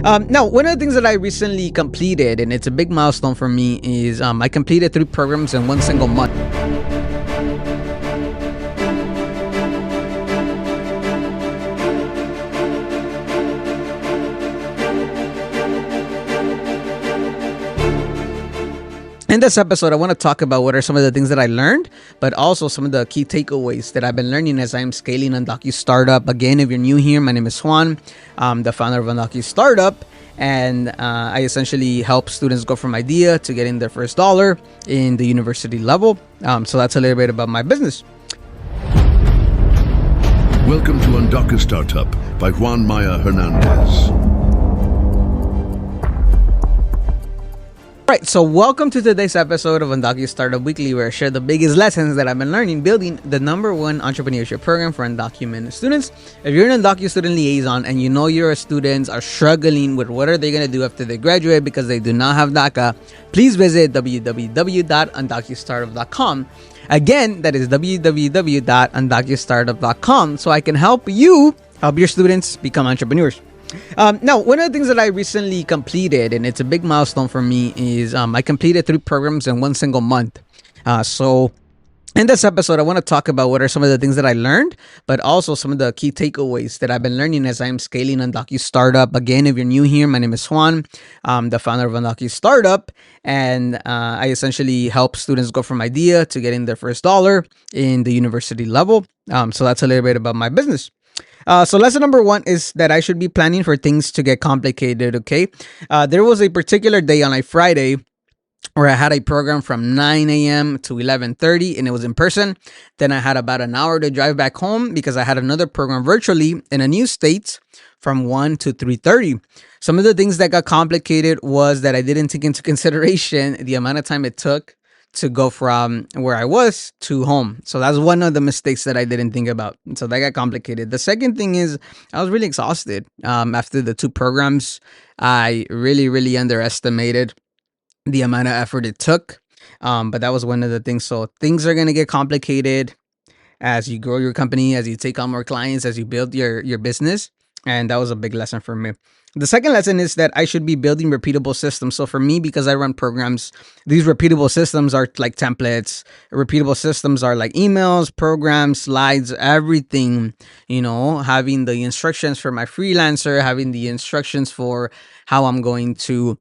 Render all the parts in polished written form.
Now, one of the things that I recently completed, and it's a big milestone for me, is I completed 3 programs in one single month. In this episode, I want to talk about what are some of the things that I learned, but also some of the key takeaways that I've been learning as I'm scaling UndocuStartup. Again, if you're new here, my name is Juan. I'm the founder of UndocuStartup, and I essentially help students go from idea to getting their first dollar in the university level. So that's a little bit about my business. Welcome to UndocuStartup by Juan Maya Hernandez. All right, so welcome to today's episode of UndocuStartup Weekly, where I share the biggest lessons that I've been learning building the #1 entrepreneurship program for undocumented students. If you're an Undocu student liaison and you know your students are struggling with what are they going to do after they graduate because they do not have DACA, please visit www.undocustartup.com. Again, that is www.undocustartup.com, so I can help you help your students become entrepreneurs. Now, one of the things that I recently completed, and it's a big milestone for me, is I completed 3 programs in one single month. So in this episode, I want to talk about what are some of the things that I learned, but also some of the key takeaways that I've been learning as I'm scaling UndocuStartup. Again, if you're new here, my name is Juan. I'm the founder of UndocuStartup, and I essentially help students go from idea to getting their first dollar in the university level. So that's a little bit about my business. So lesson number 1 is that I should be planning for things to get complicated, okay? There was a particular day on a Friday where I had a program from 9 a.m. to 11:30, and it was in person. Then I had about an hour to drive back home because I had another program virtually in a new state from 1 to 3:30. Some of the things that got complicated was that I didn't take into consideration the amount of time it took to go from where I was to home. So that's one of the mistakes that I didn't think about. So that got complicated. The second thing is I was really exhausted. After the 2 programs, I really underestimated the amount of effort it took. But that was one of the things. So things are going to get complicated as you grow your company, as you take on more clients, as you build your business. And that was a big lesson for me. The second lesson is that I should be building repeatable systems. So for me, because I run programs, these repeatable systems are like templates. Repeatable systems are like emails, programs, slides, everything, having the instructions for my freelancer, having the instructions for how I'm going to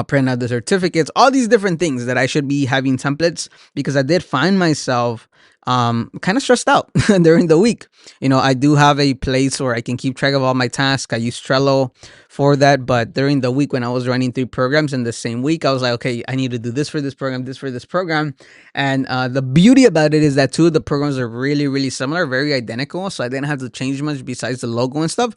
print out the certificates, all these different things that I should be having templates, because I did find myself kind of stressed out during the week. I do have a place where I can keep track of all my tasks. I use Trello for that. But during the week when I was running 3 programs in the same week, I was like, okay, I need to do this for this program, this for this program. And the beauty about it is that 2 of the programs are really similar, very identical. So I didn't have to change much besides the logo and stuff.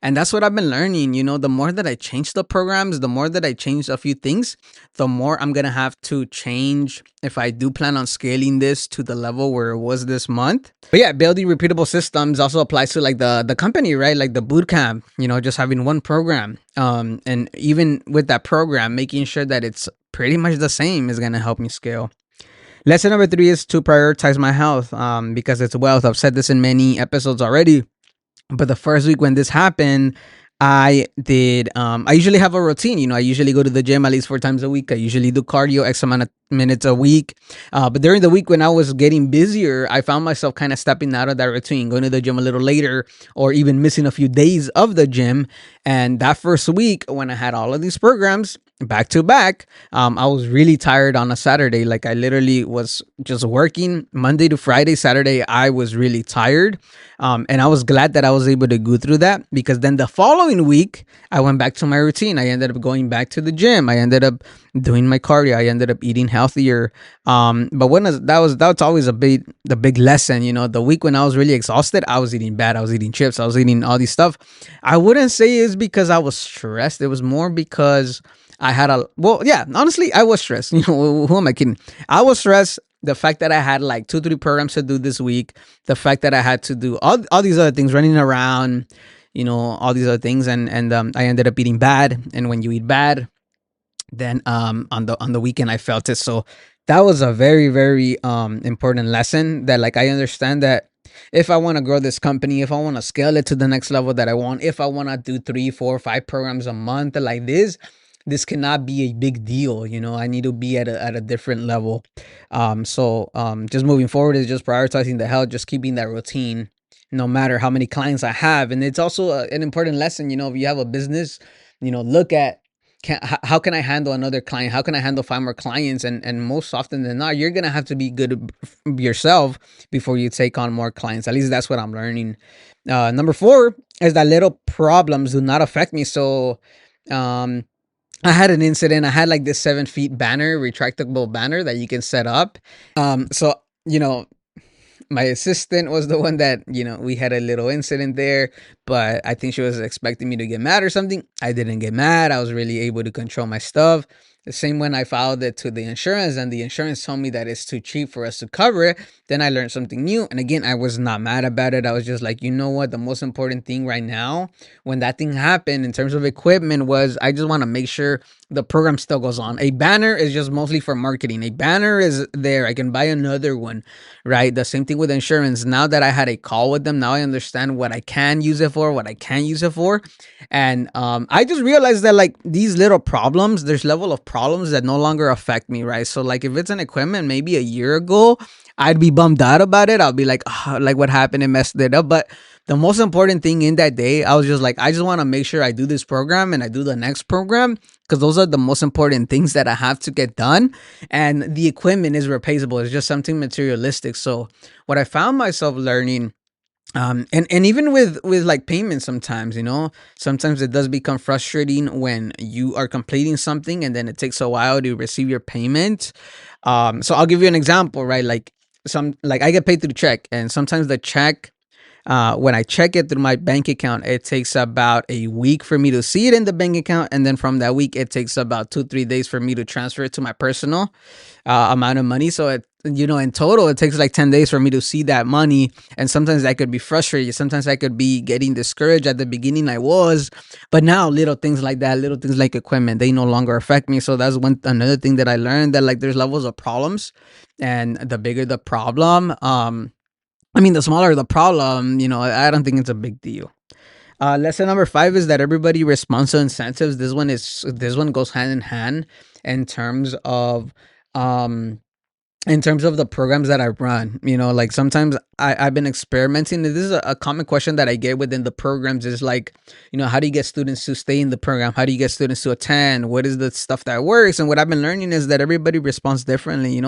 And that's what I've been learning. The more that I change the programs, the more that I change a few things, the more I'm going to have to change if I do plan on scaling this to the level where it was this month. But yeah, building repeatable systems also applies to like the company, right? Like the boot camp, just having one program. And even with that program, making sure that it's pretty much the same is going to help me scale. Lesson number 3 is to prioritize my health because it's wealth. I've said this in many episodes already. But the first week when this happened, I usually have a routine. I usually go to the gym at least 4 times a week. I usually do cardio X amount of minutes a week. But during the week when I was getting busier, I found myself kind of stepping out of that routine, going to the gym a little later, or even missing a few days of the gym. And that first week when I had all of these programs back to back, I was really tired on a Saturday. Like I literally was just working Monday to Friday. Saturday, I was really tired. And I was glad that I was able to go through that, because then the following week, I went back to my routine. I ended up going back to the gym. I ended up doing my cardio. I ended up eating healthier. But that's always the big lesson. The week when I was really exhausted, I was eating bad. I was eating chips. I was eating all this stuff. I wouldn't say it's because I was stressed. It was more because I had honestly, I was stressed. Who am I kidding? I was stressed. The fact that I had like 2-3 programs to do this week, the fact that I had to do all these other things, running around, all these other things. And I ended up eating bad. And when you eat bad, then on the weekend I felt it. So that was a very, very important lesson, that like I understand that if I want to grow this company, if I want to scale it to the next level that I want, if I want to do 3, 4, 5 programs a month like this cannot be a big deal. I need to be at a different level. Just moving forward is just prioritizing the health, just keeping that routine, no matter how many clients I have. And it's also an important lesson. If you have a business, look at how can I handle another client? How can I handle 5 more clients? And most often than not, you're gonna have to be good yourself before you take on more clients. At least that's what I'm learning. Number 4 is that little problems do not affect me. So, I had an incident. I had like this 7 feet banner, retractable banner that you can set up. So my assistant was the one that, we had a little incident there, but I think she was expecting me to get mad or something. I didn't get mad. I was really able to control my stuff. The same when I filed it to the insurance, and the insurance told me that it's too cheap for us to cover it. Then I learned something new. And again, I was not mad about it. I was just like, you know what? The most important thing right now, when that thing happened in terms of equipment, was I just want to make sure the program still goes on. A banner is just mostly for marketing. A banner is there. I can buy another one, right? The same thing with insurance. Now that I had a call with them, now I understand what I can use it for, what I can't use it for. And I just realized that like these little problems, there's level of problems that no longer affect me, right? So like if it's an equipment, maybe a year ago, I'd be bummed out about it. I'll be like, oh, like what happened? It messed it up. But the most important thing in that day, I was just like, I just want to make sure I do this program and I do the next program, because those are the most important things that I have to get done. And the equipment is replaceable. It's just something materialistic. So what I found myself learning, and even with like payments, sometimes it does become frustrating when you are completing something and then it takes a while to receive your payment. So I'll give you an example, right? Like I get paid through check, and sometimes the check, when I check it through my bank account, it takes about a week for me to see it in the bank account. And then from that week, it takes about 2-3 days for me to transfer it to my personal amount of money. So in total, it takes like 10 days for me to see that money. And sometimes I could be frustrated. Sometimes I could be getting discouraged. At the beginning I was, but now little things like that, little things like equipment, they no longer affect me. So that's another thing that I learned, that like there's levels of problems, and the bigger the problem, the smaller the problem, I don't think it's a big deal. Lesson number 5 is that everybody responds to incentives. This one goes hand in hand in terms of the programs that I run. Like sometimes I've been experimenting. This is a common question that I get within the programs, is like, how do you get students to stay in the program? How do you get students to attend? What is the stuff that works? And what I've been learning is that everybody responds differently.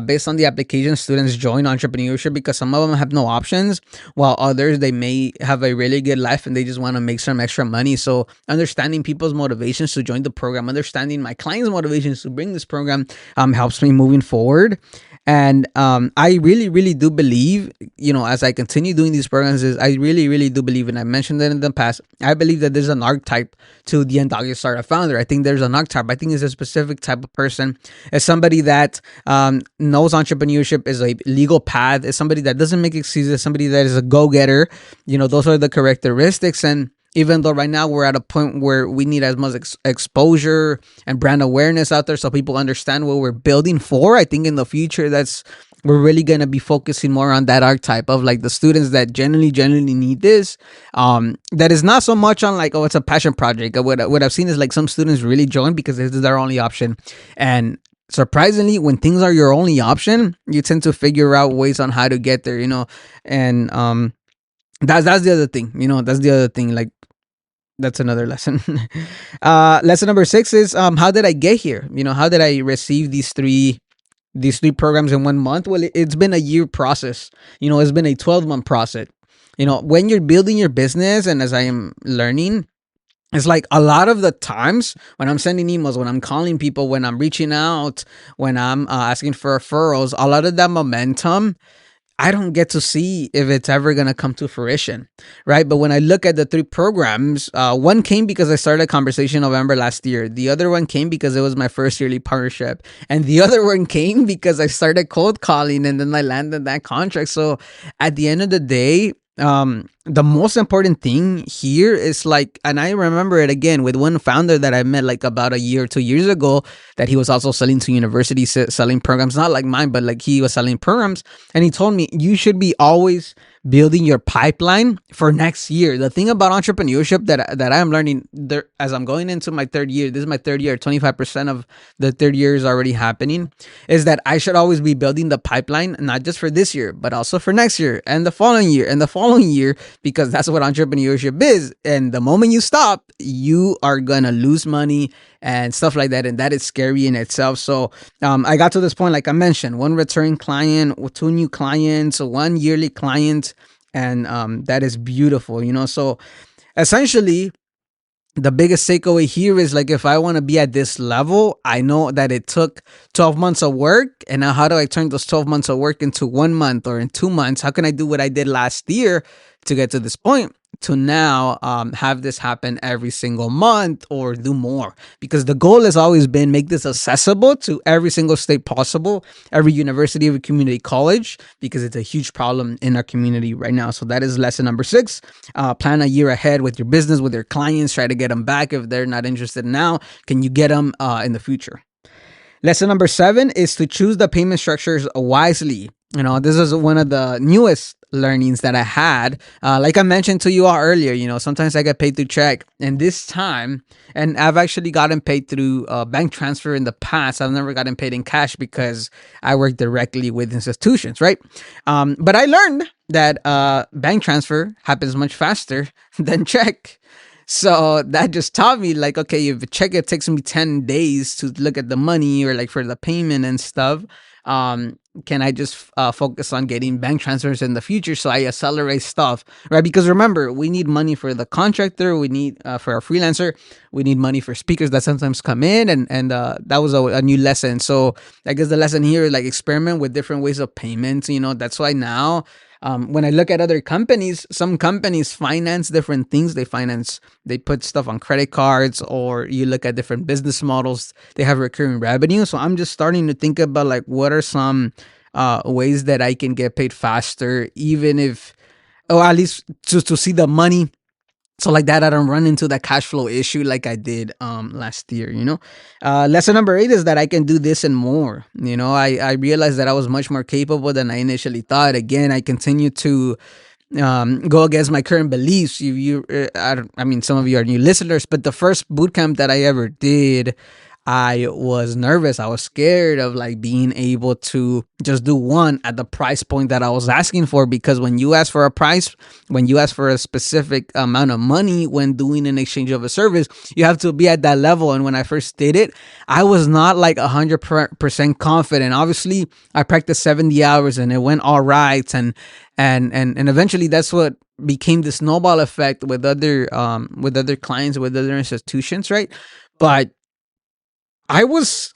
Based on the application, students join entrepreneurship because some of them have no options, while others, they may have a really good life and they just want to make some extra money. So understanding people's motivations to join the program, understanding my clients' motivations to bring this program, helps me moving forward. And I really, really do believe, as I continue doing these programs, I really, really do believe, and I mentioned that in the past, I believe that there's an archetype to the UndocuStartup founder. I think there's an archetype. I think it's a specific type of person. It's somebody that knows entrepreneurship is a legal path. It's somebody that doesn't make excuses. Somebody that is a go-getter. Those are the characteristics. And even though right now we're at a point where we need as much exposure and brand awareness out there so people understand what we're building for, I think in the future we're really going to be focusing more on that archetype of like the students that genuinely need this. That is not so much on like, oh, it's a passion project. What I've seen is like some students really join because this is their only option. And surprisingly, when things are your only option, you tend to figure out ways on how to get there, and that's the other thing, that's the other thing. Like, that's another lesson. Lesson number 6 is how did I get here? How did I receive these three programs in 1 month? Well, it's been a year process. It's been a 12-month process. When you're building your business, and as I am learning, it's like a lot of the times when I'm sending emails, when I'm calling people, when I'm reaching out, when I'm asking for referrals, a lot of that momentum, I don't get to see if it's ever going to come to fruition, right? But when I look at the 3 programs, one came because I started a conversation November last year. The other one came because it was my first yearly partnership. And the other one came because I started cold calling and then I landed that contract. So at the end of the day, the most important thing here is like, and I remember it again with one founder that I met like about a year, 2 years ago, that he was also selling to universities, selling programs, not like mine, but like he was selling programs. And he told me, you should be always building your pipeline for next year. The thing about entrepreneurship that I'm learning there as I'm going into my third year, this is my third year, 25% of the third year is already happening, is that I should always be building the pipeline, not just for this year, but also for next year and the following year and the following year, because that's what entrepreneurship is. And the moment you stop, you are going to lose money and stuff like that. And that is scary in itself. So I got to this point, like I mentioned, one returning client, 2 new clients, 1 yearly client. And that is beautiful, you know? So essentially, the biggest takeaway here is like, if I want to be at this level, I know that it took 12 months of work. And now how do I turn those 12 months of work into 1 month or in 2 months? How can I do what I did last year to get to this point, to now have this happen every single month or do more? Because the goal has always been make this accessible to every single state possible, every university, every community college, because it's a huge problem in our community right now. So that is lesson number 6. Plan a year ahead with your business, with your clients. Try to get them back if they're not interested now. Can you get them in the future? Lesson number 7 is to choose the payment structures wisely. You know, this is one of the newest learnings that I had. Like I mentioned to you all earlier, you know, sometimes I get paid through check, and this time, and I've actually gotten paid through bank transfer in the past. I've never gotten paid in cash because I work directly with institutions, right? But I learned that bank transfer happens much faster than check. So that just taught me, like, okay, if a check, it takes me 10 days to look at the money or like for the payment and stuff. Can I just focus on getting bank transfers in the future so I accelerate stuff, right? Because remember, we need money for the contractor, we need for our freelancer, we need money for speakers that sometimes come in, and that was a new lesson. So I guess the lesson here is like experiment with different ways of payments. You know, that's why now when I look at other companies, some companies finance different things. They put stuff on credit cards, or you look at different business models. They have recurring revenue. So I'm just starting to think about like, what are some ways that I can get paid faster, even if, or at least to see the money. So like that, I don't run into that cash flow issue like I did last year, you know. Lesson number 8 is that I can do this and more. You know, I realized that I was much more capable than I initially thought. Again, I continue to go against my current beliefs. I mean, some of you are new listeners, but the first bootcamp that I ever did, I was nervous. I was scared of like being able to just do one at the price point that I was asking for, because when you ask for a price, when you ask for a specific amount of money when doing an exchange of a service, you have to be at that level. And when I first did it, I was not like 100% confident. Obviously, I practiced 70 hours and it went all right. And eventually that's what became the snowball effect with other clients, with other institutions, right? But I was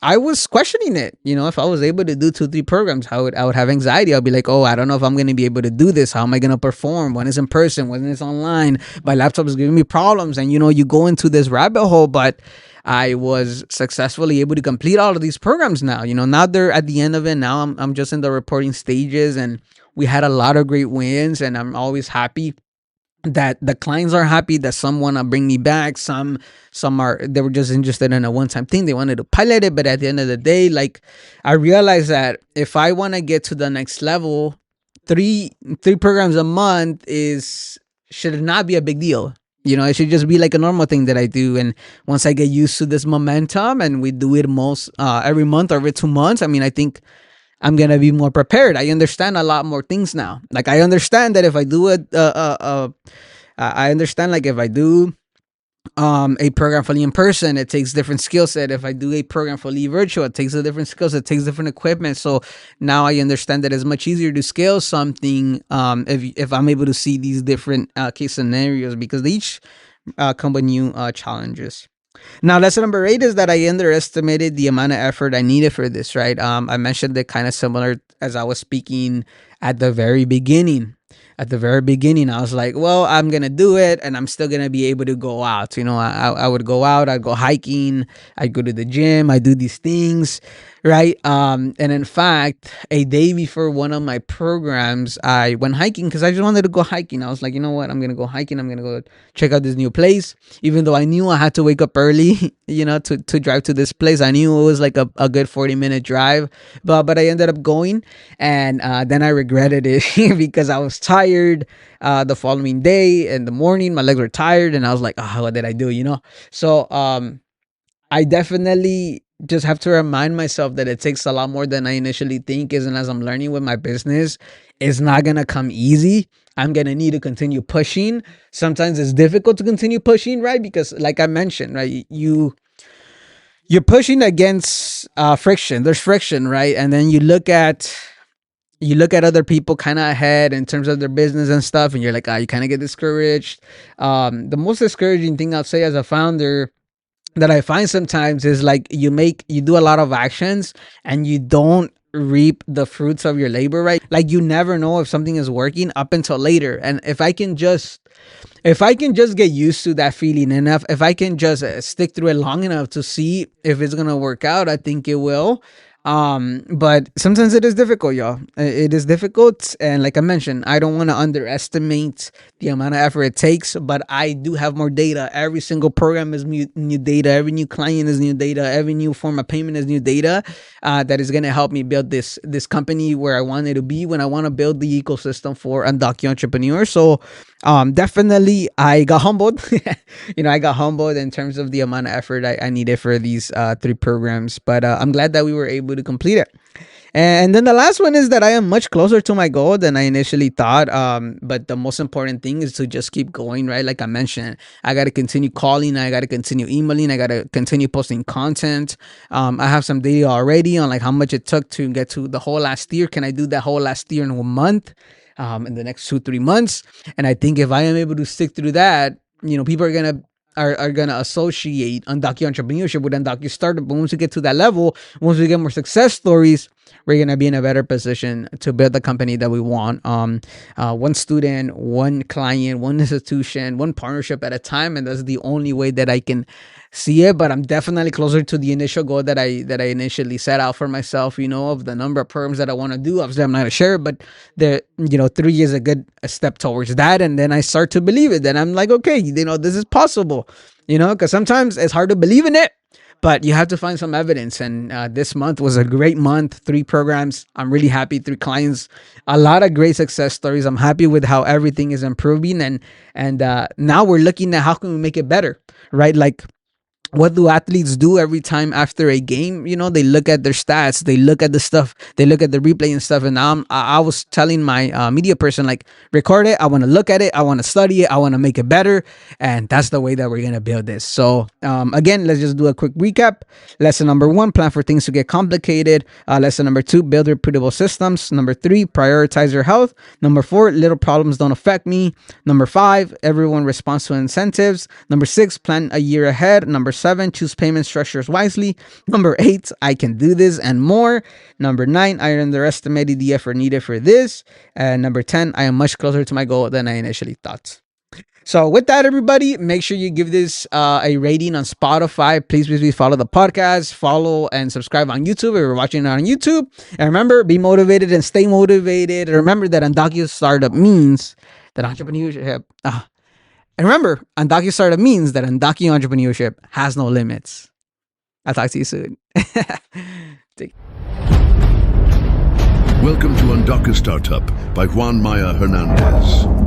questioning it. You know, if I was able to do 2-3 programs, I would have anxiety. I'd be like, oh, I don't know if I'm going to be able to do this. How am I going to perform when it's in person, when it's online? My laptop is giving me problems. And, you know, you go into this rabbit hole, but I was successfully able to complete all of these programs now. You know, now they're at the end of it. Now I'm just in the reporting stages, and we had a lot of great wins, and I'm always happy that the clients are happy, that some want to bring me back. Some they were just interested in a one-time thing. They wanted to pilot it. But at the end of the day, like, I realized that if I want to get to the next level, three programs a month should not be a big deal. You know, it should just be like a normal thing that I do. And once I get used to this momentum, and we do it most every month or every 2 months, I mean, I think I'm going to be more prepared. I understand a lot more things now. Like, I understand that if I do I understand, like, if I do a program fully in person, it takes different skill set. If I do a program fully virtual, it takes a different skill set, it takes different equipment. So now I understand that it's much easier to scale something if I'm able to see these different case scenarios, because they each come with new challenges. Now, lesson number 8 is that I underestimated the amount of effort I needed for this, right? I mentioned it kind of similar as I was speaking at the very beginning. At the very beginning, I was like, well, I'm going to do it, and I'm still going to be able to go out. You know, I would go out, I'd go hiking, I'd go to the gym, I do these things, right? And in fact, a day before one of my programs, I went hiking because I just wanted to go hiking. I was like, you know what? I'm going to go hiking. I'm going to go check out this new place. Even though I knew I had to wake up early, to drive to this place. I knew it was like a good 40-minute drive, but I ended up going, and then I regretted it because I was tired the following day in the morning. My legs were tired, and I was like, oh, what did I do? So I definitely just have to remind myself that it takes a lot more than I initially think. And as I'm learning with my business, it's not going to come easy. I'm going to need to continue pushing. Sometimes it's difficult to continue pushing, right? Because like I mentioned, right, you're pushing against friction. There's friction, right? And then you look at other people kind of ahead in terms of their business and stuff, and you're like, you kind of get discouraged. The most discouraging thing I'll say as a founder that I find sometimes is like you do a lot of actions and you don't reap the fruits of your labor, right? Like you never know if something is working up until later. And if I can just get used to that feeling enough, if I can just stick through it long enough to see if it's gonna work out, I think it will. But sometimes it is difficult, y'all. It is difficult, and like I mentioned, I don't want to underestimate the amount of effort it takes, but I do have more data. Every single program is new data. Every new client is new data. Every new form of payment is new data that is going to help me build this company where I want it to be when I want to build the ecosystem for undocumented entrepreneurs. So definitely I got humbled. I got humbled in terms of the amount of effort I needed for these 3 programs, but I'm glad that we were able to complete it. And then the last one is that I am much closer to my goal than I initially thought. But the most important thing is to just keep going, right? Like I mentioned, I got to continue calling. I got to continue emailing. I got to continue posting content. I have some data already on like how much it took to get to the whole last year. Can I do that whole last year in 1 month? In the next 2-3 months? And I think if I am able to stick through that, people are gonna associate undocumented entrepreneurship with UndocuStartup. But once we get to that level, once we get more success stories, we're gonna be in a better position to build the company that we want. One student, one client, one institution, one partnership at a time, and that's the only way that I can see it. But I'm definitely closer to the initial goal that I initially set out for myself. Of the number of programs that I want to do. Obviously, I'm not gonna share, but 3 is a good step towards that, and then I start to believe it. Then I'm like, okay, this is possible. Because sometimes it's hard to believe in it, but you have to find some evidence. And this month was a great month. 3 programs. I'm really happy. 3 clients. A lot of great success stories. I'm happy with how everything is improving. And now we're looking at how can we make it better, right? Like, what do athletes do every time after a game? They look at their stats, they look at the stuff, they look at the replay and stuff. And now I was telling my media person, like, record it. I want to look at it. I want to study it. I want to make it better. And that's the way that we're going to build this. So again, let's just do a quick recap. Lesson number 1, plan for things to get complicated. Lesson number 2, build repeatable systems. Number 3, prioritize your health. Number 4, little problems don't affect me. Number 5, everyone responds to incentives. Number 6, plan a year ahead. Number 7, choose payment structures wisely. Number 8, I can do this and more. Number 9, I underestimated the effort needed for this. And number 10, I am much closer to my goal than I initially thought. So with that, everybody, make sure you give this a rating on Spotify. Please follow the podcast, follow and subscribe on YouTube if you're watching it on YouTube. And remember, be motivated and stay motivated. And remember that UndocuStartup means that entrepreneurship... And remember, UndocuStartup means that undocumented entrepreneurship has no limits. I'll talk to you soon. Welcome to UndocuStartup by Juan Hernandez.